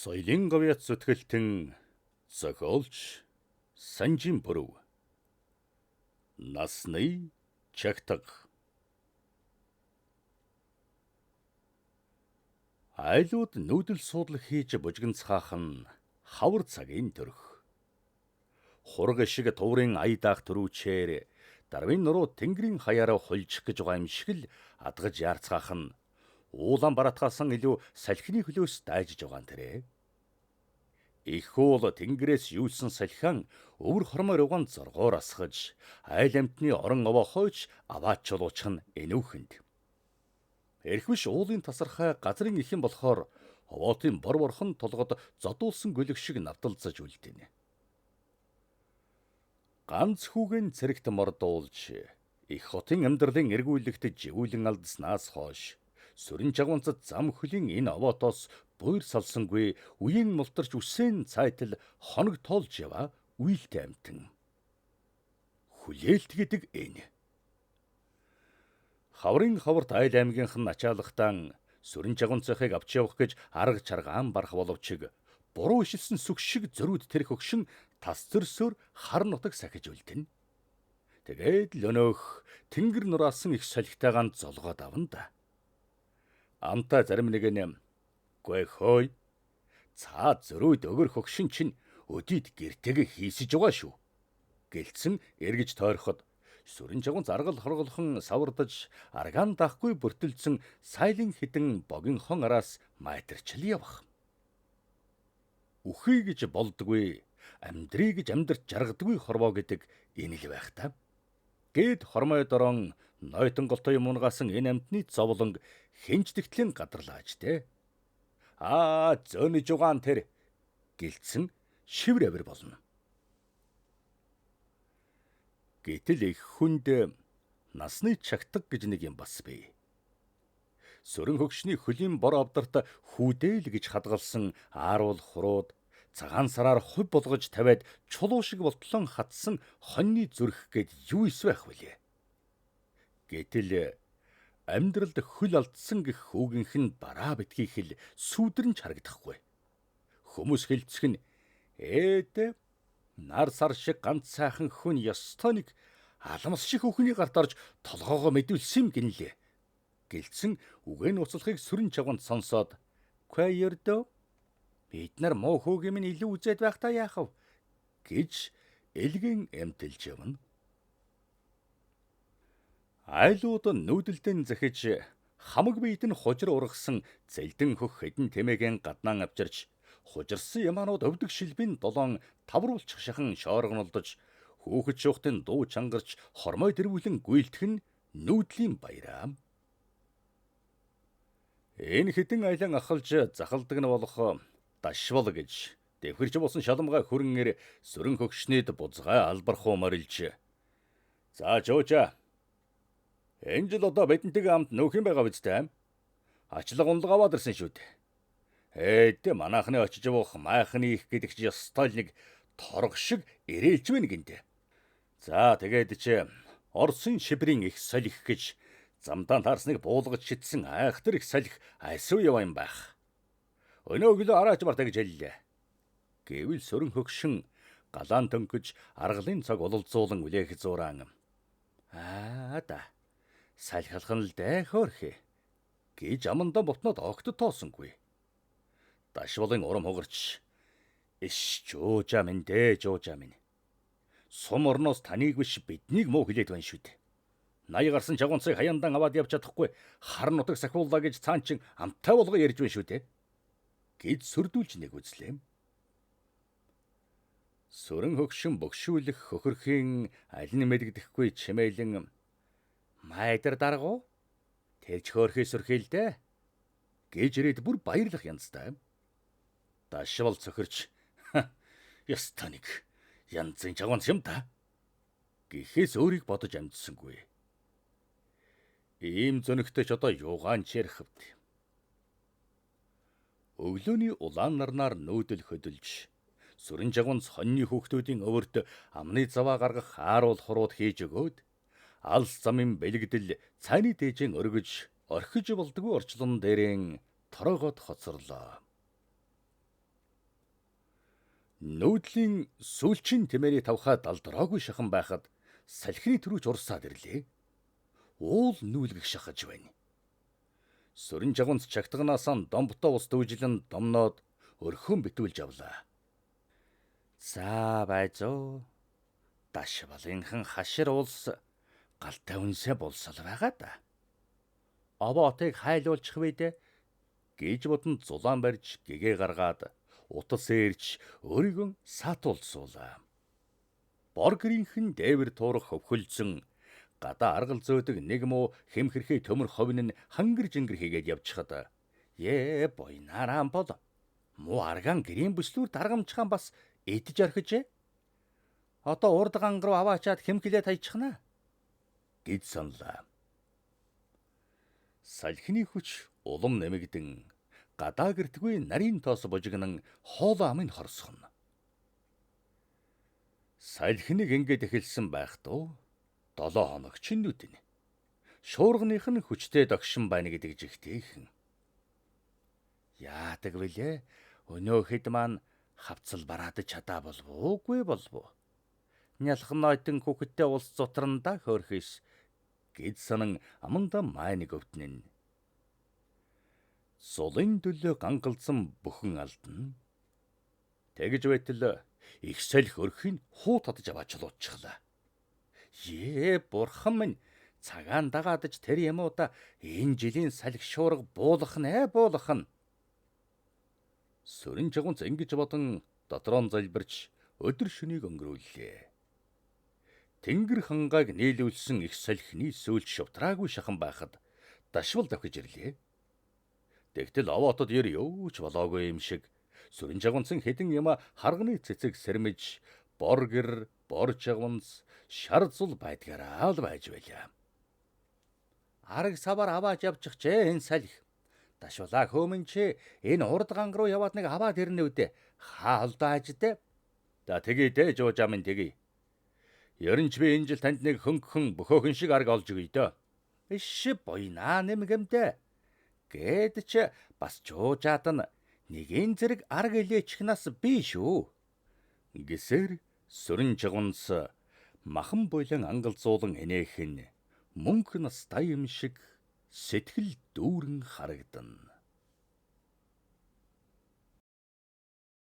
Соёлын говьяц зүтгэлтэн зохиолч Санжин Бүрв. Насны чагтаг. Айлууд нүүдэл суудлах хийж бужигнцгаах нь хавар цагийн төрх. Хураг шиг туурын ая даах төрүүчээр дарвын нуруу тэнгэрийн хаяараа хулжих гэж байгаа юм шиг л адгаж яарцгаах нь уулан бараатгаасан илүү салхины хөлөөс дайжж байгаа нь тэрэ. Их уул тэнгэрээс юулсан салхиан өвөр хормоор угаан зоргоор асгаж айл амтны орон овоохойч аваачулуучих нь энүүхэнд. Эрхвиш уулын тасархай газрын ихэн болохоор овоотын бор борхон толгод зодуулсан гөлөг шиг навдалзаж үлдэнэ. Ганц хүүгийн цэрэгт мордуулж их хотын амьдралын эргүүлэгт живүүлэн алдснаас хойш сүрэн жагунцад зам хөлийн энэ овоотоос буйр салсангүй үеийн мултарч үсээн цайтал хоног тоолж яваа үйлтэй амтэн. Хүлээлт гэдэг энэ. Хаврын хаварт айл аймгийнх нь ачаалахтан сүрэн жагунцахыг авч явах гэж арга чаргаан барах боловч буруу ишилсэн сүх шиг зөрүүд тэрх өгшин тас зөрсөөр хар нутаг сахиж үлдэнэ. Тэгээд л өнөөх тэнгэр нураасан их солихтойгоо золгоод авна да. Амта зарим нэг нь "Гүй хөөй. Цаа зөрүүд өгөр хөгшин чинь өдийд гэртэйг хийсэж байгаа шүү" гэлцэн эргэж тойроход сүрэн жагунц аргал хорголхон савардаж аргаан даахгүй бүртэлцэн сайлын хідэн богинохон араас майтарчл явах. Үхий гэж болдгүй, амьдрий гэж амьдрч жаргадгүй хорвоо гэдэг энэ л байх та. Гээд хормой дорон нойтон голтой юм унгаасан энэ амтны зовлонг хинч тэгтлийн гадарлааж тэ. Зөнөж угаан тэр гэлцэн шивэр авир болно. Гэтэл их хүнд насны чагтаг гэж нэг юм бас бий. Сүрэн хөгшний хөлийн бор авдарт хүүдэл гэж хадгалсан ааруул хурууд цагаан сараар хувь болгож тавиад чулуу шиг болтлон хатсан хоньны зүрх гээд юу исвэх вүлээ. Гэтэл амьдралд хөл алдсан гэх хүүгийнх нь бараа битгийх л сүудэрнч харагдахгүй. Хүмүүс хэлцэх нь нар сар шиг ганц сайхан хүн ёстой нэг алмас шиг хүүхний гарт орж толгоогоо мэдүүлсэн юм гинлээ гэлцэн үгэн уцалхыг сүрэн чавганд сонсоод "Квайердо бид нар муу хүүгийн минь илүү үзээд байх та яах вэ" гэж элгэн эмтэлж явна. Айлууд нүүдэлдэн захиж хамаг биед нь хужир ургасан зэлдэн хөх хэдэн тэмээгийн гаднаан авчирч хужирсан ямаанууд өвдөг шилбийн долоон тавруулчих шахан шооргонолдож хүүхэд шуухтын дуу чангарч хормой дэрвүүлэн гүйлтэх нь нүүдлийн баяраа. Энэ хэдэн айлан ахалж захалдаг нь болох дашвал гэж дэвхэрч болсон шалмгай хөрөнгөөр сүрэн хөгшнийд бузгай албархуу морилж "За жуужа. Энэ жил одоо бидэнтэйгээ хамт нөөх юм байгаа биз дээ. Ачлага унлага аваад ирсэн шүү дээ. Манайхны очиж явах майхны их гэдэг чи ёстой л нэг торго шиг ирээлж байна гинэ. За тэгээд чи Орсын шибрийн их солих гэж замдаа таарсныг буулгаж шидсэн айхтар их солих айсуу ява юм байх. Өнөө өглөө араач мартаа гэж хэллээ" гэвэл сүрэн хөгшин галаан төнкөж аргалын цаг улалзуулан үлээх зураан "Салхилхан л дээ хөөрхий" гэж амандаа ботнод огт тоосонгүй. Дашвалын урам хугарч "Жуужаа минь дээ, жуужаа минь. Сум орноос таныг биш биднийг муу хилээд байна шүү дээ. 80 гарсан жагунцыг хаяандан аваад явж чадахгүй хар нутаг сахиуллаа гэж цаан чин амттай болго ярьж байна шүү дээ" гэж сүрдүүлж нэг үзлээ. Сүрэн хөгшин бөгшүүлэх хөхөрхийн аль нь мэддэхгүй чимээлэн "Майдар даргуу тэрч хөөрхий сүрхийлдэ" гэж ирээд бүр баярлах янзтай. Дашвал цохирч "Ёстой нэг янзын жагунц юм да" гэхээс өөрийг бодож амжсангүй. Ийм зөнөгтэй ч одоо юугаан чирхэвд. Өглөөний улаан нарнаар нүүдэл хөдөлж сүрэн жагунц хоньны хүүхдүүдийн өвөрт амны заваа гаргах ааруул хурууд хийж өгөөд алс замын бэлгдэл цайны дээжийн өргөж орхиж болдгүй орчлон дээрэн торогод хоцорлоо. Нүүдлийн сүүлчийн тэмээрий тавхаа далдраагүй шахан байхад салхины төрөж урсаад ирлээ. Уул нүүлгэх шахаж байна. Сүрэн жагунц чагтганаасаа домботоо ус дүүжилэн домноод өрхөн битүүлж авлаа. За байзуу. Дашвалынхан хашир улс галтай үнсээ болсол байгаа да. Овоотыг хайлуулчих вэдэ гэж бодон зулаан барьж гэгээ гаргаад утас ээрч өөрийгөө саатуулсуулаа. Боргэрийнхэн дээвэр туурах хөвхөлзөн гадаа аргал зөөдөг нэг муу хэмхэрхий төмөр ховн нь хангэр жингэр хийгээд явчихад бойнарaan бол муу арган гэрийн бүслүүр даргамчхан бас идэж орхиж одоо урд ганг руу аваачаад хэмхлээ тайчихна гэж саналаа. Салхины хүч улам нэмэгдэн гадаа гэртгүй нарийн тоос бужигнан хоолоо амын хорсгоно. Салхиныг ингээд эхэлсэн байхдуу 7 хоног чиндүүдэн шуурганых нь хүчтэй догшин байна гэдэг жигтэйхэн. Яадаг вүлээ өнөө хэд маань хавцал бараадаж чадаа болвоогүй болов. Нялхан нойтон хүүхэдтэй улс зутранда хөөрхөс гэд санан аманда майныг өвтнэн. Сулын төлөө гангалзсан бүхэн алдна. Тэгж байтал их салхи өрхийн хуу татж аваач луучглаа. Бурхан минь цагаан дагаадж тэр юмудаа энэ жилийн салхи шуурга буулгах нь. Сүрэн жагунц ингэж бодон дотроо залбирч өдөр шөнийг өнгөрүүллээ. Тэнгэр хангааг нийлүүлсэн их салхины сөүлж шавтраагүй шахан байхад дашвал давхиж ирлээ. Тэгтэл овоотод ер юуч болоогүй юм шиг сүрэн жагунцын хэдэн яма харганы цэцэг сэрмэж боргэр, бор жагунц, шар зул байдгаараа л байж байлаа. Араг савар аваач явчих чээ энэ салхи. Дашвалаа хөөмөн чи энэ урд ганг руу яваад нэг аваад ирнэ үдэ. Хаалдаа ажидэ. За тэгье дээ жуужаа минь тэгье. Ерөнч би энэ жил танд нэг хөнгөн бөхөөхөн шиг арга олж өгье дөө. Биш бойнаа нэмгэмдэ. Гэд ч бас жуужаад нь нэгэн зэрэг арга илээчихнаас би шүү. Гэсэр сүрэн жагунц махан бойлон ангалзуулан энээхэн мөнгө настай юм шиг сэтгэл дүүрэн харагдана.